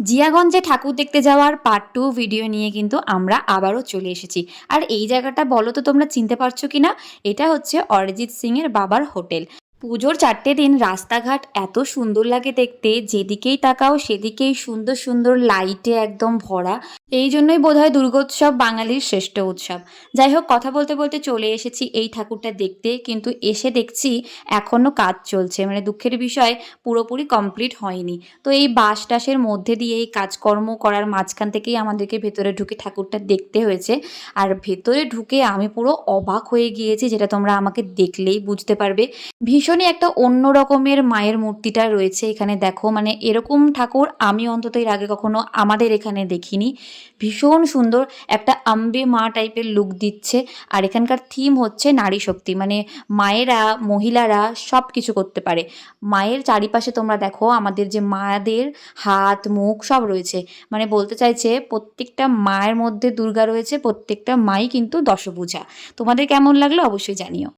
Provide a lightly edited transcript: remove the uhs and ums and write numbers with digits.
জিয়াগঞ্জে ঠাকুর দেখতে যাওয়ার part 2 video নিয়ে কিন্তু আমরা আবারও চলে এসেছি। আর এই জায়গাটা বলো তো তোমরা চিনতে পারছো কিনা? এটা হচ্ছে অরিজিৎ সিং এর বাবার হোটেল। পুজোর 4টে দিন রাস্তাঘাট এত সুন্দর লাগে দেখতে, যেদিকেই তাকাও সেদিকেই সুন্দর সুন্দর লাইটে একদম ভরা। এই জন্যই বোধহয় দুর্গোৎসব বাঙালির শ্রেষ্ঠ উৎসব। যাই হোক, কথা বলতে বলতে চলে এসেছি এই ঠাকুরটা দেখতে, কিন্তু এসে দেখছি এখনো কাজ চলছে, মানে দুঃখের বিষয় পুরোপুরি কমপ্লিট হয়নি। তো এই বাঁশ টাসের মধ্যে দিয়ে এই কাজকর্ম করার মাঝখান থেকেই আমাদেরকে ভেতরে ঢুকে ঠাকুরটা দেখতে হয়েছে। আর ভেতরে ঢুকে আমি পুরো অবাক হয়ে গিয়েছি, যেটা তোমরা আমাকে দেখলেই বুঝতে পারবে। ভীষণই একটা অন্য রকমের মায়ের মূর্তিটা রয়েছে এখানে, দেখো মানে এরকম ঠাকুর আমি অন্তত এর আগে কখনো আমাদের এখানে দেখিনি। ভীষণ সুন্দর একটা আম্বে মা টাইপের লুক দিচ্ছে। আর এখানকার থিম হচ্ছে নারী শক্তি, মানে মায়েরা মহিলারা সব কিছু করতে পারে। মায়ের চারিপাশে তোমরা দেখো আমাদের যে মাদের হাত মুখ সব রয়েছে, মানে বলতে চাইছে প্রত্যেকটা মায়ের মধ্যে দুর্গা রয়েছে, প্রত্যেকটা মাই কিন্তু দশভুজা। তোমাদের কেমন লাগলো অবশ্যই জানিও।